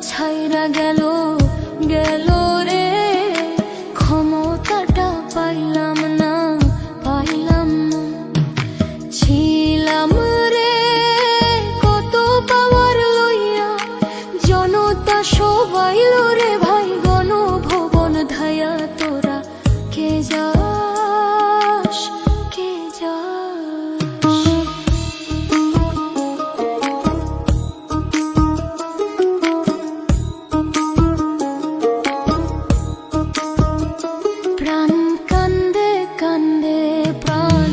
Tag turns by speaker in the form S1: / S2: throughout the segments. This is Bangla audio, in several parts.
S1: ছাইরা গেল গেল রে, ক্ষমতাটা পাইলাম না পাইলাম না। ছিলাম রে কত পাওয়ার লইয়া, জনতা সবাই রে ভাই গণভবন ধায়া। তোরা কে যাস কে যাস, প্রাণ কান্দে কান্দে প্রাণ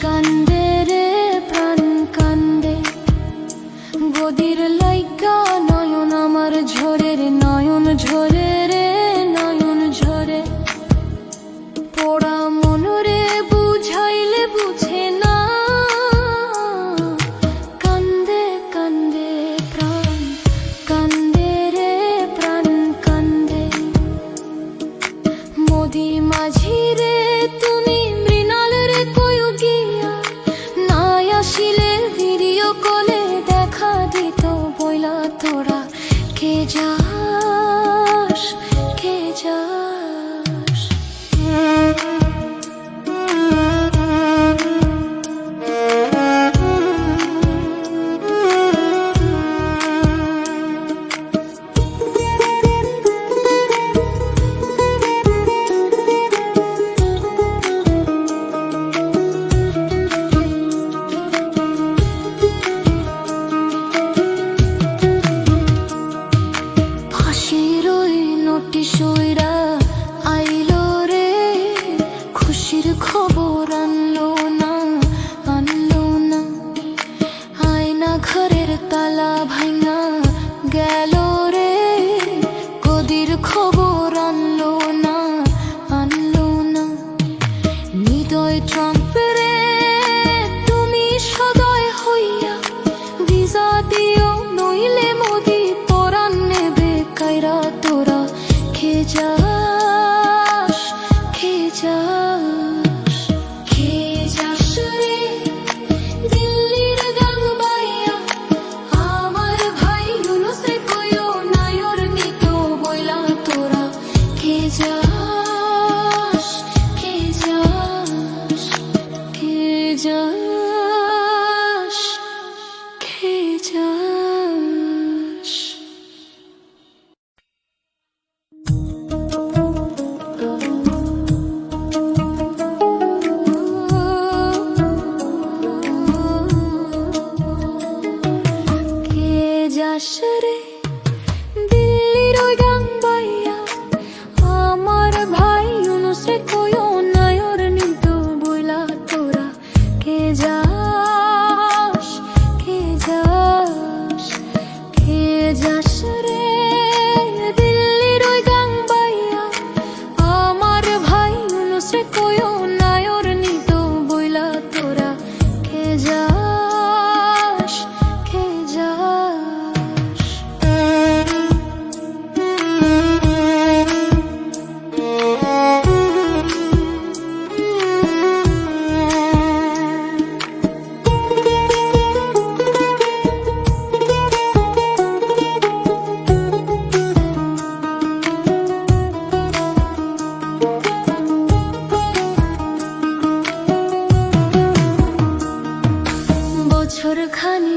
S1: কান্দে রে প্রাণ কান্দে। গদির লাইকা নয়ন আমার ঝরে রে, নয়ন ঝরে রে নয়ন ঝরে। পোড়া মন রে বুঝাইলে বুঝে না, কান্দে কান্দে প্রাণ কান্দে রে প্রাণ কান্দে। মোদি মাঝি রে তুমি মৃণাল রে কই গিয়া, নাই আসিলে ভিডিও কলে দেখা দিত বইলা। তোরা কে যাস কে যাস, ফাঁসির ওই নোটিশ উইরা আইলো রে, খুশির খবর আনলো না আনলো না। আয়না ঘরের তালা ভাঙা গেল রে, গদির খবর আনলো না আনলো না। হৃদয় ট্রাম্প রে তুমি সদয় হইয়া, ভিসা দিও নইলে মোদি পরাণ নেবে কাইরা। তোরা কে যাস কে যাস, কে যাস রে দিল্লির গান বাইয়া। আমার ভাই ইউনুসে কইও নায়র নিত বইলা। তোরা কে যাস কে যাস, কে যাস কে যাস। কে যাস রে দিল্লির ওই গান বাইয়া। আমার ভাই ইউনুসে কইও নায়র নিত বইলা। তোরা কে যাস কে যাস, কে যাস রে দিল্লির ওই গান বাইয়া। আমার ভাই ইউনুসে কইও নায়র নিত বইলা। তোরা কে যাস কে যাস, বছর খানি